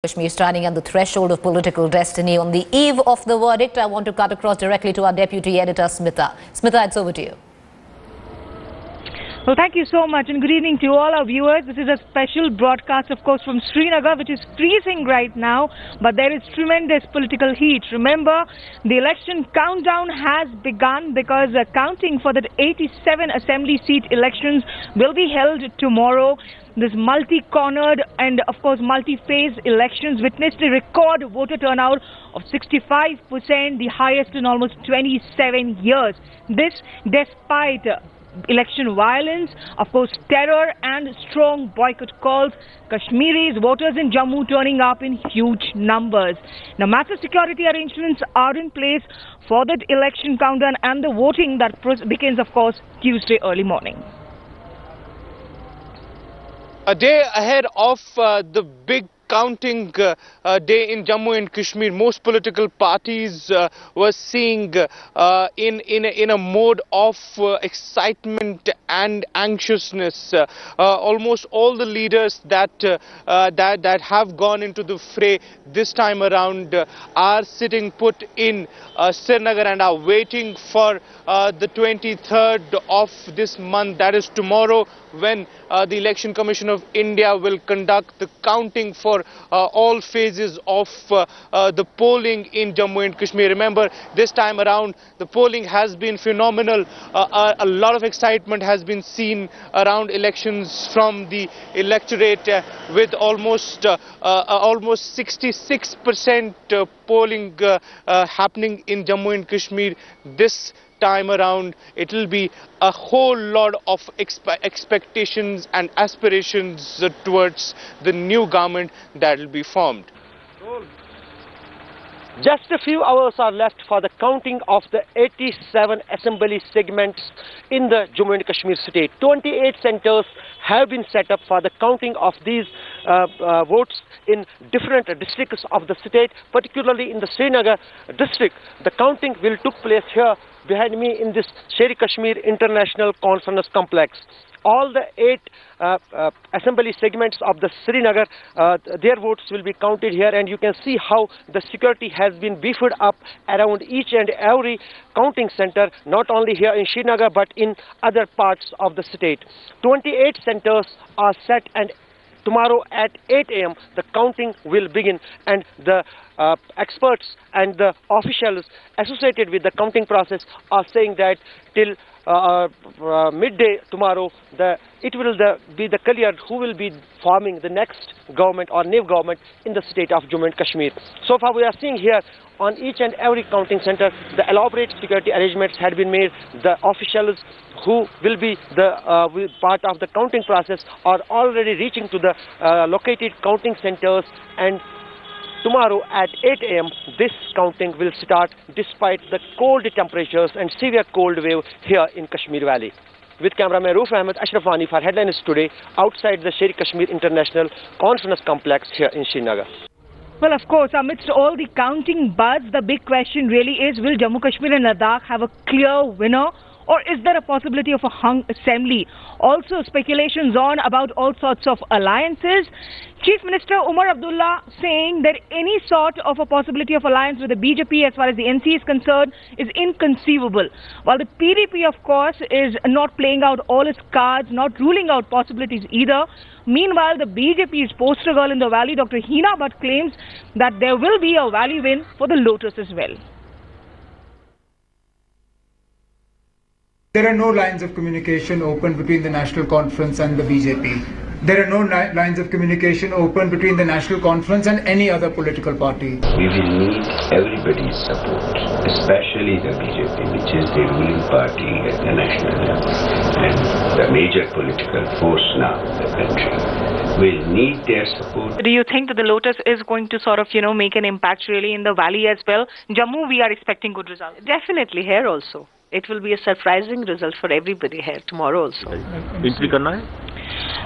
Kashmir standing at the threshold of political destiny. On the eve of the verdict, I want to cut across directly to our deputy editor, Smita. Smita, it's over to you. Well, thank you so much and good evening to all our viewers. This is a special broadcast, of course, from Srinagar, which is freezing right now, but there is tremendous political heat. Remember, the election countdown has begun because counting for the 87 assembly seat elections will be held tomorrow. This multi-cornered and, of course, multi-phase elections witnessed a record voter turnout of 65%, the highest in almost 27 years. This despite election violence, of course, terror and strong boycott calls. Kashmiris, voters in Jammu turning up in huge numbers. Now, massive security arrangements are in place for the election countdown and the voting that begins, of course, Tuesday early morning. A day ahead of the big counting day in Jammu and Kashmir, most political parties were seeing in a mode of excitement and anxiousness. Almost all the leaders that have gone into the fray this time around are sitting put in Srinagar and are waiting for the 23rd of this month, that is tomorrow, when the Election Commission of India will conduct the counting for all phases of the polling in Jammu and Kashmir. Remember, this time around the polling has been phenomenal. A lot of excitement has been seen around elections from the electorate, with almost 66% polling happening in Jammu and Kashmir this time around. It will be a whole lot of expectations and aspirations towards the new government that will be formed. Just a few hours are left for the counting of the 87 assembly segments in the Jammu and Kashmir state. 28 centers have been set up for the counting of these votes in different districts of the state, particularly in the Srinagar district. The counting will take place here behind me in this Sher-e-Kashmir International Conference Complex. All the 8 assembly segments of the Srinagar, their votes will be counted here, and you can see how the security has been beefed up around each and every counting center, not only here in Srinagar but in other parts of the state. 28 centers are set, and tomorrow at 8 a.m. the counting will begin, and the experts and the officials associated with the counting process are saying that till midday tomorrow, it will be the clear who will be forming the next government or new government in the state of Jammu and Kashmir. So far we are seeing here on each and every counting center the elaborate security arrangements had been made. The officials who will be the part of the counting process are already reaching to the located counting centers, and tomorrow at 8 a.m. this counting will start despite the cold temperatures and severe cold wave here in Kashmir Valley. With cameraman Roof Ahmed, Ashraf Wani for Headlines Today, outside the Sher-e-Kashmir International Conference Complex here in Srinagar. Well, of course, amidst all the counting buzz, the big question really is, will Jammu Kashmir and Ladakh have a clear winner? Or is there a possibility of a hung assembly? Also, speculations on about all sorts of alliances. Chief Minister Umar Abdullah saying that any sort of a possibility of alliance with the BJP as far as the NC is concerned is inconceivable. While the PDP, of course, is not playing out all its cards, not ruling out possibilities either. Meanwhile, the BJP's poster girl in the valley, Dr. Hina Bhatt, claims that there will be a valley win for the Lotus as well. There are no lines of communication open between the National Conference and the BJP. There are no lines of communication open between the National Conference and any other political party. We will need everybody's support, especially the BJP, which is the ruling party at the national level and the major political force now in the country. Will need their support. Do you think that the Lotus is going to sort of, make an impact really in the valley as well? Jammu, we are expecting good results. Definitely here also. It will be a surprising result for everybody here tomorrow also.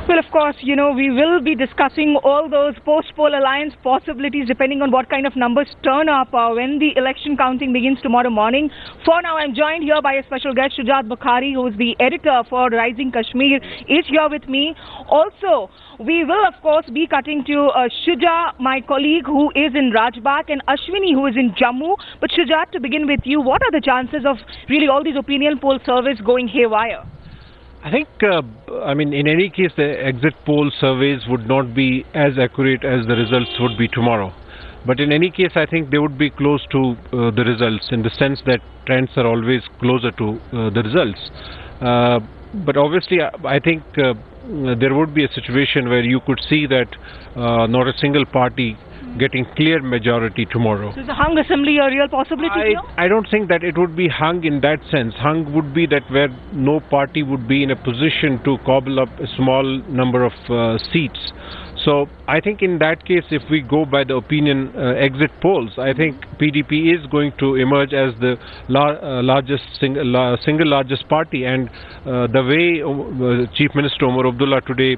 Well, of course, you know, we will be discussing all those post-poll alliance possibilities depending on what kind of numbers turn up when the election counting begins tomorrow morning. For now, I'm joined here by a special guest, Shujat Bukhari, who is the editor for Rising Kashmir, is here with me. Also, we will, of course, be cutting to Shuja, my colleague, who is in Rajbagh, and Ashwini, who is in Jammu. But Shujat, to begin with you, what are the chances of really all these opinion poll surveys going haywire? I think, in any case, the exit poll surveys would not be as accurate as the results would be tomorrow. But in any case, I think they would be close to the results in the sense that trends are always closer to the results. But obviously, I think there would be a situation where you could see that not a single party getting clear majority tomorrow. So is the hung assembly a real possibility here? I don't think that it would be hung in that sense. Hung would be that where no party would be in a position to cobble up a small number of seats. So I think in that case, if we go by the opinion exit polls, I think PDP is going to emerge as the single largest party. And the way Chief Minister Omar Abdullah today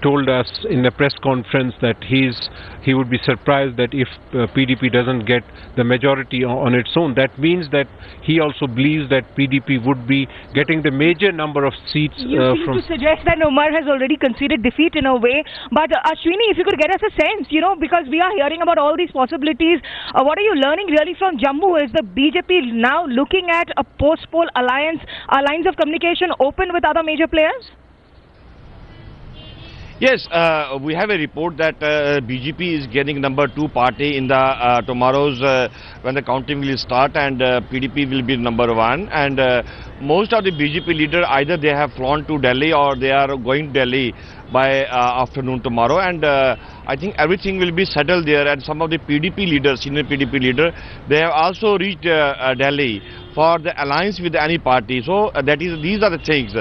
told us in a press conference that he would be surprised that if PDP doesn't get the majority on its own. That means that he also believes that PDP would be getting the major number of seats. You seem to suggest that Omar has already conceded defeat in a way. But Ashwini, if you could get us a sense, because we are hearing about all these possibilities, what are you learning really from Jammu? Is the BJP now looking at a post-poll alliance, lines of communication open with other major players? Yes, we have a report that BJP is getting number 2 party in the tomorrow's when the counting will start, and PDP will be number 1. And most of the BJP leaders, either they have flown to Delhi or they are going to Delhi by afternoon tomorrow, and I think everything will be settled there. And some of the PDP leaders, senior PDP leader, they have also reached Delhi for the alliance with any party. So these are the things.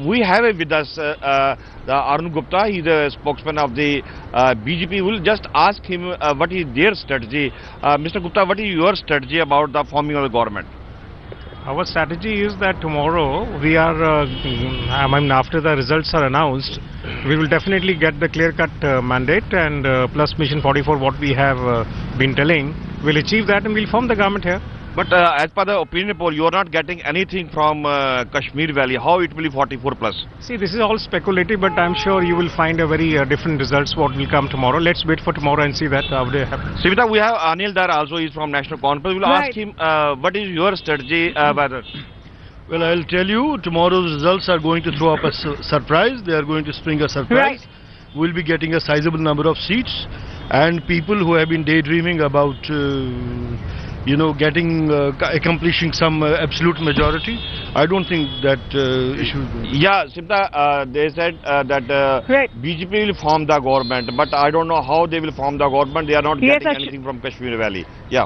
We have with us the Arun Gupta. He is the spokesman of the BJP. We'll just ask him what is their strategy. Mr. Gupta, what is your strategy about the forming of the government? Our strategy is that tomorrow we are, after the results are announced, we will definitely get the clear-cut mandate, and plus Mission 44, what we have been telling, we'll achieve that and we'll form the government here. But as per the opinion poll, you are not getting anything from Kashmir Valley. How it will be 44 plus? See, this is all speculative, but I'm sure you will find a very different results what will come tomorrow. Let's wait for tomorrow and see that how they happen. Sivita, we have Anil Dar also, is from National Conference. We'll ask him what is your strategy whether. Well, I'll tell you, tomorrow's results are going to throw up a surprise. They are going to spring a surprise. Right. We'll be getting a sizable number of seats, and people who have been daydreaming about accomplishing some absolute majority, I don't think that issue. Yeah, Sivita, they said that BJP will form the government, but I don't know how they will form the government. They are not getting anything from Kashmir Valley. Yeah.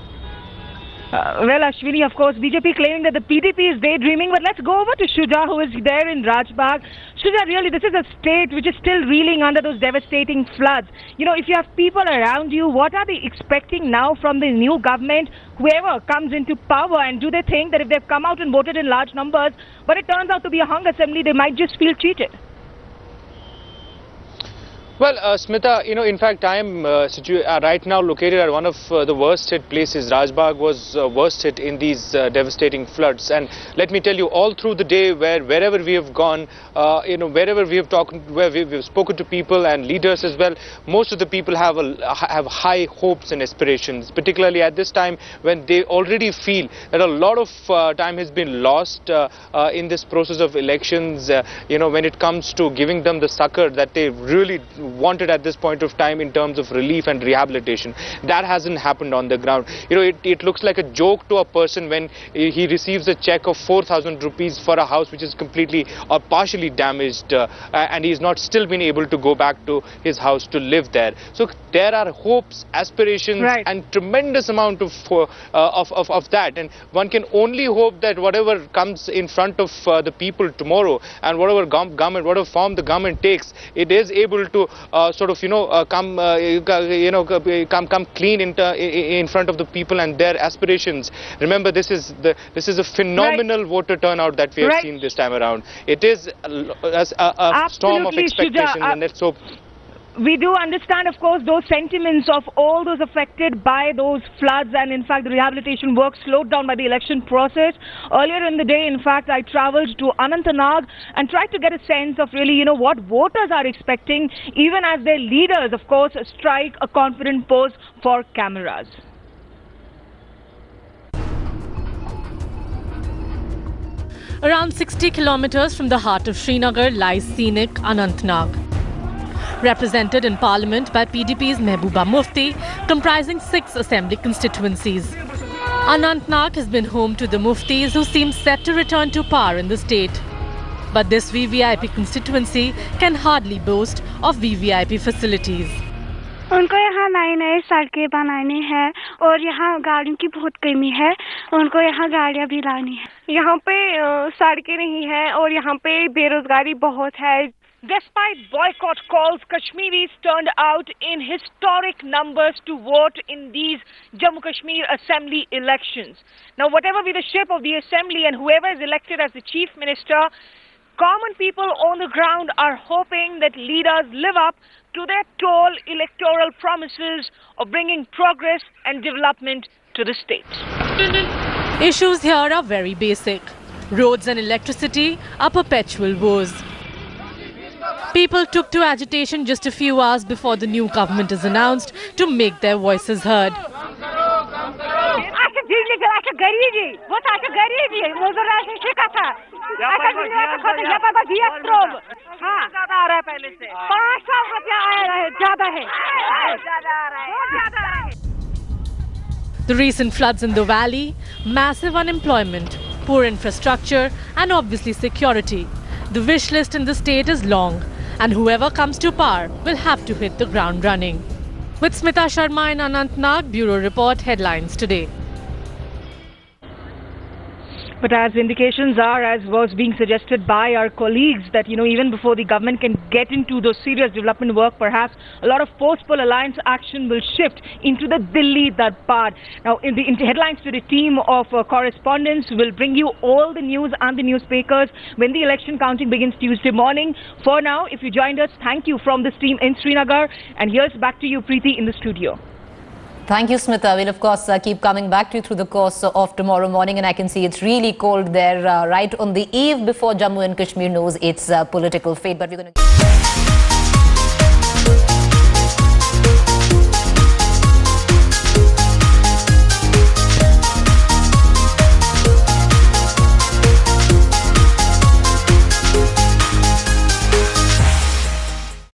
Well, Ashwini, of course, BJP claiming that the PDP is daydreaming, but let's go over to Shuja, who is there in Rajbagh. Shuja, really, this is a state which is still reeling under those devastating floods. If you have people around you, what are they expecting now from the new government, whoever comes into power, and do they think that if they've come out and voted in large numbers, but it turns out to be a hung assembly, they might just feel cheated? Well, Smita, in fact, I am right now located at one of the worst hit places. Rajbagh was worst hit in these devastating floods. And let me tell you, all through the day, wherever we have gone, wherever we have talked, where we've spoken to people and leaders as well, most of the people have high hopes and aspirations, particularly at this time when they already feel that a lot of time has been lost in this process of elections, when it comes to giving them the succor that they really wanted at this point of time in terms of relief and rehabilitation. That hasn't happened on the ground. It looks like a joke to a person when he receives a check of 4,000 rupees for a house which is completely or partially damaged, and he's not still been able to go back to his house to live there. So there are hopes, aspirations, and tremendous amount of that, and one can only hope that whatever comes in front of the people tomorrow, and whatever government, whatever form the government takes, it is able to sort of come clean in front of the people and their aspirations. Remember, this is a phenomenal voter turnout that we have seen this time around. It is a storm of expectations, and let's hope. We do understand, of course, those sentiments of all those affected by those floods, and in fact the rehabilitation work slowed down by the election process. Earlier in the day, in fact, I travelled to Anantnag and tried to get a sense of really, what voters are expecting, even as their leaders, of course, strike a confident pose for cameras. Around 60 kilometers from the heart of Srinagar lies scenic Anantnag. Represented in Parliament by PDP's Mehbooba Mufti, comprising 6 assembly constituencies. Anantnag has been home to the Muftis who seem set to return to power in the state. But this VVIP constituency can hardly boast of VVIP facilities. उनको यहाँ नई नई सड़कें बनानी है और यहाँ गाड़ियों की बहुत कमी है, उनको यहाँ गाड़ियाँ भी लानी है। यहाँ पे सड़कें नहीं है और यहाँ पे बेरोजगारी बहुत है। Despite boycott calls, Kashmiris turned out in historic numbers to vote in these Jammu Kashmir Assembly elections. Now, whatever be the shape of the Assembly and whoever is elected as the Chief Minister, common people on the ground are hoping that leaders live up to their tall electoral promises of bringing progress and development to the state. Issues here are very basic. Roads and electricity are perpetual woes. People took to agitation just a few hours before the new government is announced to make their voices heard. The recent floods in the valley, massive unemployment, poor infrastructure and obviously security. The wish list in the state is long, and whoever comes to power will have to hit the ground running. With Smita Sharma in Anantnag, Bureau Report, Headlines Today. But as indications are, as was being suggested by our colleagues, that, even before the government can get into those serious development work, perhaps a lot of post-poll alliance action will shift into the Delhi Darbar. Now, in the Headlines Today team of correspondents will bring you all the news and the newspapers when the election counting begins Tuesday morning. For now, if you joined us, thank you from this team in Srinagar. And here's back to you, Preeti, in the studio. Thank you, Smita. We'll, of course, keep coming back to you through the course of tomorrow morning. And I can see it's really cold there right on the eve before Jammu and Kashmir knows its political fate. But we're going to...